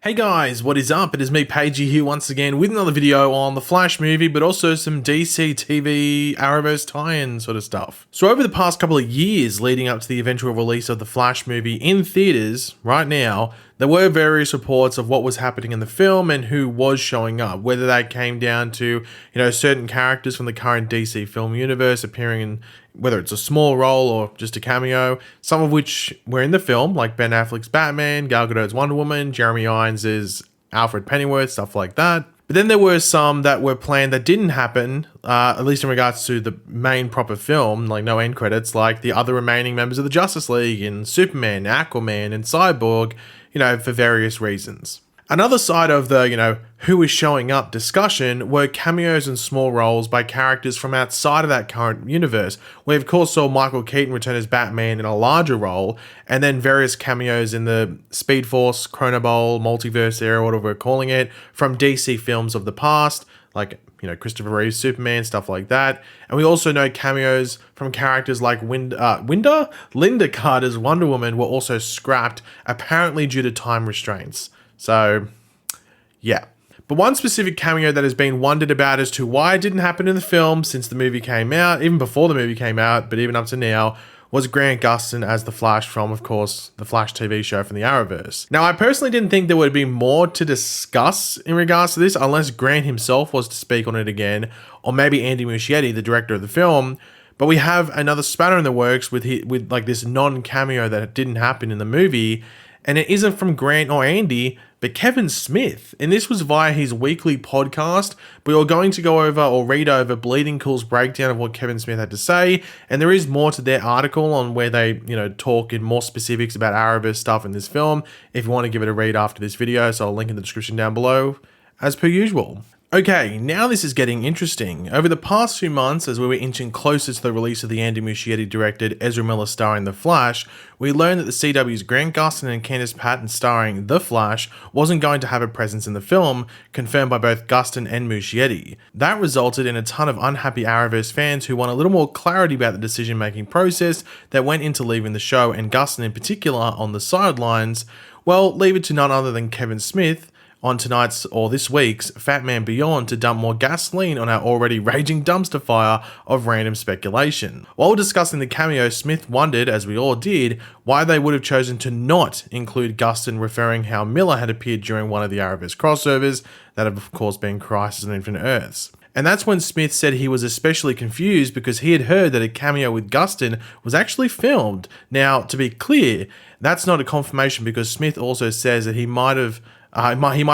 Hey guys, what is up? It is me, Pagey, here once again with another video on the Flash movie, but also some DC TV Arrowverse tie-in sort of stuff. So over the past couple of years leading up to the eventual release of the Flash movie in theaters right now, there were various reports of what was happening in the film and who was showing up, whether that came down to, certain characters from the current DC film universe appearing in, whether it's a small role or just a cameo, some of which were in the film, like Ben Affleck's Batman, Gal Gadot's Wonder Woman, Jeremy Irons' Alfred Pennyworth, stuff like that. But then there were some that were planned that didn't happen, at least in regards to the main proper film, like no end credits, like the other remaining members of the Justice League and Superman, Aquaman, and Cyborg, for various reasons. Another side of the, who is showing up discussion were cameos and small roles by characters from outside of that current universe. We of course saw Michael Keaton return as Batman in a larger role, and then various cameos in the Speed Force, Chrono Bowl, Multiverse era, whatever we're calling it, from DC films of the past, like, Christopher Reeve's Superman, stuff like that. And we also know cameos from characters like Linda Carter's Wonder Woman were also scrapped, apparently due to time restraints. So, yeah. But one specific cameo that has been wondered about as to why it didn't happen in the film since the movie came out, even before the movie came out, but even up to now, was Grant Gustin as the Flash from, of course, the Flash TV show from the Arrowverse. Now, I personally didn't think there would be more to discuss in regards to this unless Grant himself was to speak on it again, or maybe Andy Muschietti, the director of the film. But we have another spanner in the works with like this non-cameo that didn't happen in the movie, and it isn't from Grant or Andy, but Kevin Smith. And this was via his weekly podcast. We are going to go over or read over Bleeding Cool's breakdown of what Kevin Smith had to say. And there is more to their article on where they, talk in more specifics about Arrowverse stuff in this film, if you want to give it a read after this video. So I'll link in the description down below, as per usual. Okay, now this is getting interesting. Over the past few months, as we were inching closer to the release of the Andy Muschietti-directed Ezra Miller starring The Flash, we learned that the CW's Grant Gustin and Candice Patton starring The Flash wasn't going to have a presence in the film, confirmed by both Gustin and Muschietti. That resulted in a ton of unhappy Arrowverse fans who want a little more clarity about the decision-making process that went into leaving the show, and Gustin in particular on the sidelines. Well, leave it to none other than Kevin Smith on tonight's or this week's Fat Man Beyond to dump more gasoline on our already raging dumpster fire of random speculation. While discussing the cameo, Smith wondered, as we all did, why they would have chosen to not include Gustin, referring how Miller had appeared during one of the Arrowverse crossovers that have of course been Crisis on Infinite Earths. And that's when Smith said he was especially confused because he had heard that a cameo with Gustin was actually filmed. Now, to be clear, that's not a confirmation because Smith also says that he might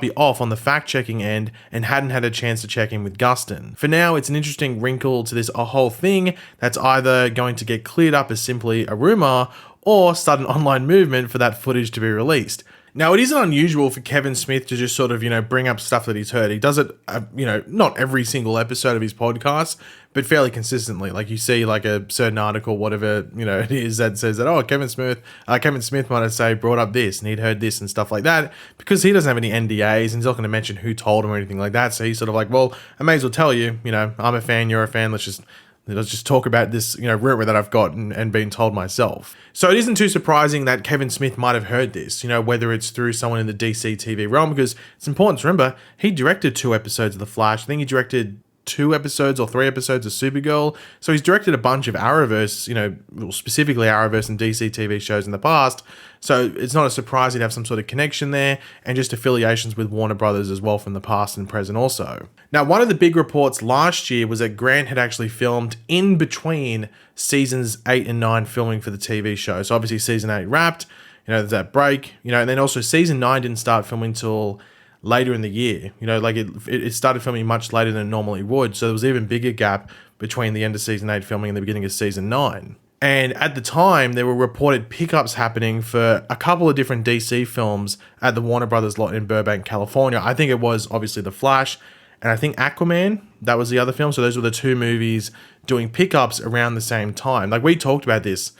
be off on the fact-checking end and hadn't had a chance to check in with Gustin. For now, it's an interesting wrinkle to this whole thing that's either going to get cleared up as simply a rumor or start an online movement for that footage to be released. Now, it isn't unusual for Kevin Smith to just sort of, bring up stuff that he's heard. He does it, not every single episode of his podcast, but fairly consistently. Like you see like a certain article, whatever, it is that says that, Kevin Smith might have brought up this and he'd heard this and stuff like that because he doesn't have any NDAs and he's not going to mention who told him or anything like that. So he's sort of like, well, I may as well tell you, I'm a fan, you're a fan, let's just talk about this, rumor that I've got and been told myself. So it isn't too surprising that Kevin Smith might have heard this, whether it's through someone in the DC TV realm, because it's important to remember, he directed 2 episodes of The Flash. I think he directed 2 episodes or 3 episodes of Supergirl. So he's directed a bunch of Arrowverse, specifically Arrowverse and DC TV shows in the past. So it's not a surprise he'd have some sort of connection there and just affiliations with Warner Brothers as well from the past and present also. Now, one of the big reports last year was that Grant had actually filmed in between seasons 8 and 9 filming for the TV show. So obviously season 8 wrapped, there's that break, and then also season 9 didn't start filming till later in the year. It started filming much later than it normally would. So there was an even bigger gap between the end of season 8 filming and the beginning of season 9. And at the time, there were reported pickups happening for a couple of different DC films at the Warner Brothers lot in Burbank, California. I think it was obviously The Flash, and I think Aquaman, that was the other film. So those were the 2 movies doing pickups around the same time. Like we talked about this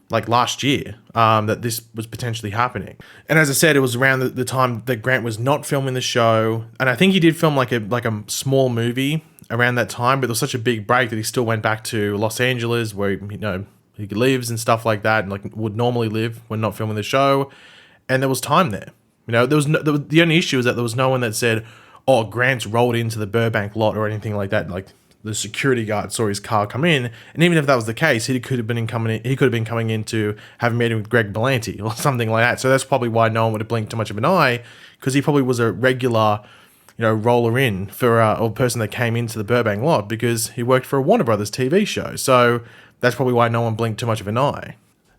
like last year, that this was potentially happening. And as I said, it was around the time that Grant was not filming the show. And I think he did film like a small movie around that time, but there was such a big break that he still went back to Los Angeles where, he lives and stuff like that, and like would normally live when not filming the show. And there was time there. You know, the only issue is that there was no one that said, "Oh, Grant's rolled into the Burbank lot" or anything like that. Like the security guard saw his car come in, and even if that was the case, he could have been coming in to have a meeting with Greg Berlanti or something like that. So that's probably why no one would have blinked too much of an eye, because he probably was a regular, you know, roller in for or person that came into the Burbank lot because he worked for a Warner Brothers TV show. So that's probably why no one blinked too much of an eye.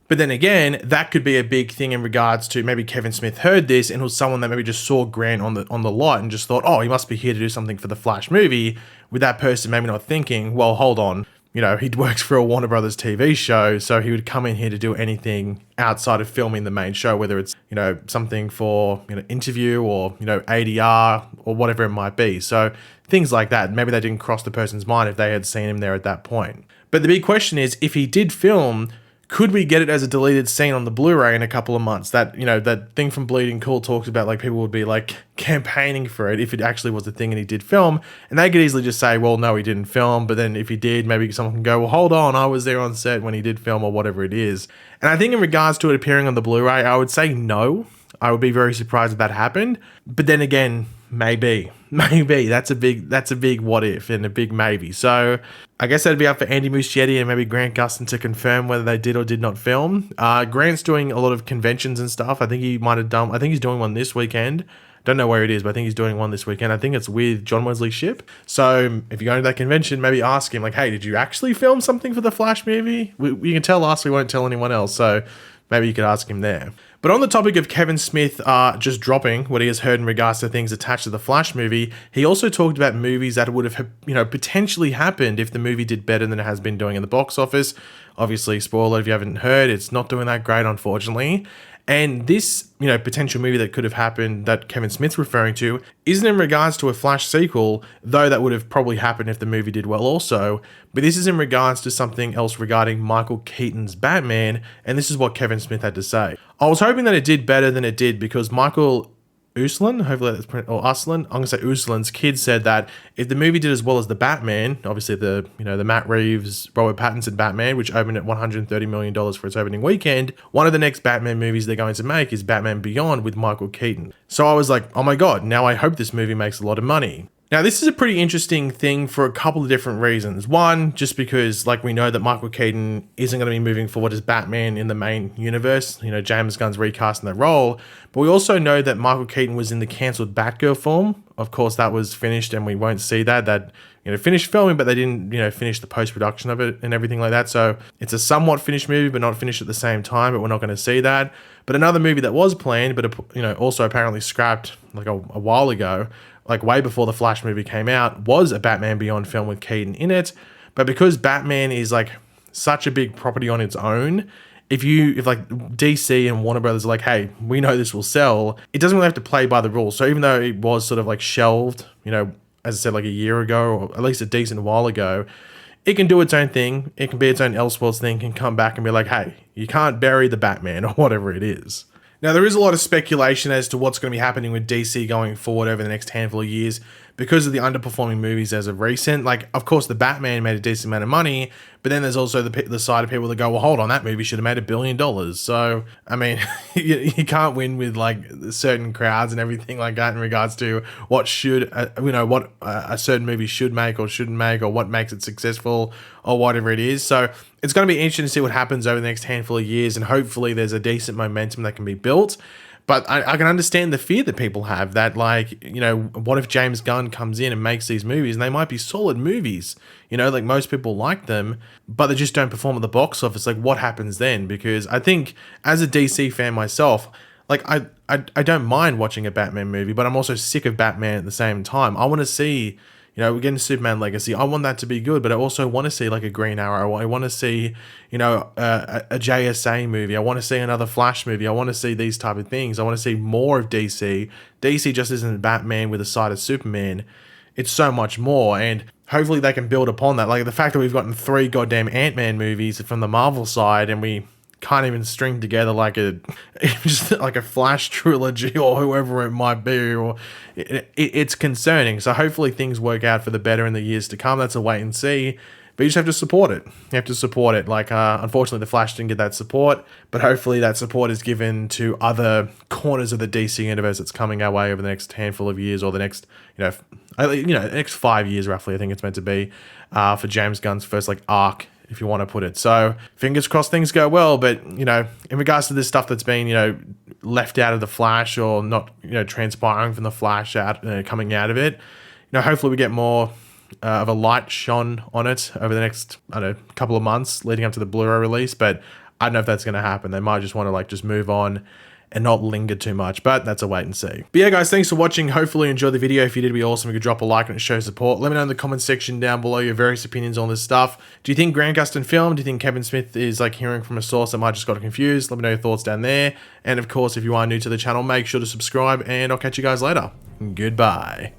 But then again, that could be a big thing in regards to maybe Kevin Smith heard this and was someone that maybe just saw Grant on the lot and just thought, oh, he must be here to do something for the Flash movie, with that person maybe not thinking, well, hold on, you know, he works for a Warner Brothers TV show, so he would come in here to do anything outside of filming the main show, whether it's, you know, something for, you know, interview or, you know, ADR or whatever it might be. So things like that. Maybe that didn't cross the person's mind if they had seen him there at that point. But the big question is, if he did film, could we get it as a deleted scene on the Blu-ray in a couple of months? That, you know, that thing from Bleeding Cool talks about, like, people would be like campaigning for it if it actually was a thing and he did film, and they could easily just say, well, no, he didn't film. But then if he did, maybe someone can go, well, hold on, I was there on set when he did film, or whatever it is. And I think in regards to it appearing on the Blu-ray, I would say no. I would be very surprised if that happened. But then again, maybe that's a big what if and a big maybe. So I guess that'd be up for Andy Muschietti and maybe Grant Gustin to confirm whether they did or did not film. Grant's doing a lot of conventions and stuff. I think he's doing one this weekend. Don't know where it is, but I think he's doing one this weekend. I think it's with John Wesley Shipp. So if you're going to that convention, maybe ask him, like, hey, did you actually film something for the Flash movie? You can tell us, we won't tell anyone else. So maybe you could ask him there. But on the topic of Kevin Smith just dropping what he has heard in regards to things attached to the Flash movie, he also talked about movies that would have, you know, potentially happened if the movie did better than it has been doing in the box office. Obviously, spoiler if you haven't heard, it's not doing that great, unfortunately. And this, you know, potential movie that could have happened that Kevin Smith's referring to isn't in regards to a Flash sequel, though that would have probably happened if the movie did well also. But this is in regards to something else regarding Michael Keaton's Batman, and this is what Kevin Smith had to say. I was hoping that it did better than it did because Michael Uslan, hopefully that's pronounced, or Uslan, I'm gonna say Uslan's kid said that if the movie did as well as the Batman, obviously the Matt Reeves, Robert Pattinson Batman, which opened at $130 million for its opening weekend, one of the next Batman movies they're going to make is Batman Beyond with Michael Keaton. So I was like, oh my god, now I hope this movie makes a lot of money. Now, this is a pretty interesting thing for a couple of different reasons. One, just because, like, we know that Michael Keaton isn't going to be moving forward as Batman in the main universe. You know, James Gunn's recasting that role. But we also know that Michael Keaton was in the cancelled Batgirl film. Of course, that was finished and we won't see that. That, you know, finished filming, but they didn't, you know, finish the post-production of it and everything like that. So it's a somewhat finished movie, but not finished at the same time, but we're not going to see that. But another movie that was planned, but, you know, also apparently scrapped like a while ago, like way before the Flash movie came out, was a Batman Beyond film with Keaton in it. But because Batman is like such a big property on its own, if like DC and Warner Brothers are like, hey, we know this will sell, it doesn't really have to play by the rules. So even though it was sort of like shelved, you know, as I said, like a year ago, or at least a decent while ago, it can do its own thing. It can be its own Elseworlds thing, can come back and be like, hey, you can't bury the Batman or whatever it is. Now, there is a lot of speculation as to what's going to be happening with DC going forward over the next handful of years because of the underperforming movies as of recent. Like, of course, the Batman made a decent amount of money, but then there's also the side of people that go, well, hold on, that movie should have made $1 billion. So, I mean, you can't win with, like, certain crowds and everything like that in regards to what a certain movie should make or shouldn't make, or what makes it successful or whatever it is. So it's going to be interesting to see what happens over the next handful of years, and hopefully there's a decent momentum that can be built. But I can understand the fear that people have that, like, you know, what if James Gunn comes in and makes these movies, and they might be solid movies, you know, like most people like them, but they just don't perform at the box office. Like, what happens then? Because I think as a DC fan myself, like, I don't mind watching a Batman movie, but I'm also sick of Batman at the same time. I want to see, you know, we're getting Superman Legacy. I want that to be good, but I also want to see like a Green Arrow. I want to see, you know, a JSA movie. I want to see another Flash movie. I want to see these type of things. I want to see more of DC. DC just isn't Batman with a side of Superman. It's so much more, and hopefully they can build upon that. Like the fact that we've gotten 3 goddamn Ant-Man movies from the Marvel side, and we can't even string together like just like a Flash trilogy or whoever it might be, or it's concerning. So hopefully things work out for the better in the years to come. That's a wait and see. but you just have to support it. You have to support it. Like, unfortunately, The Flash didn't get that support, but hopefully that support is given to other corners of the DC universe that's coming our way over the next handful of years, or the next, the next 5 years roughly. I think it's meant to be for James Gunn's first like arc, if you want to put it. So fingers crossed things go well. But in regards to this stuff that's been left out of The Flash, or not transpiring from The Flash out coming out of it, hopefully we get more of a light shone on it over the next, couple of months leading up to the Blu-ray release. But I don't know if that's going to happen. They might just want to just move on and not linger too much, but that's a wait and see. But yeah, guys, thanks for watching. Hopefully you enjoyed the video. If you did, it'd be awesome if you could drop a like and show support. Let me know in the comment section down below your various opinions on this stuff. Do you think Grant Gustin filmed? Do you think Kevin Smith is hearing from a source that might just got confused? Let me know your thoughts down there. And of course, if you are new to the channel, make sure to subscribe, and I'll catch you guys later. Goodbye.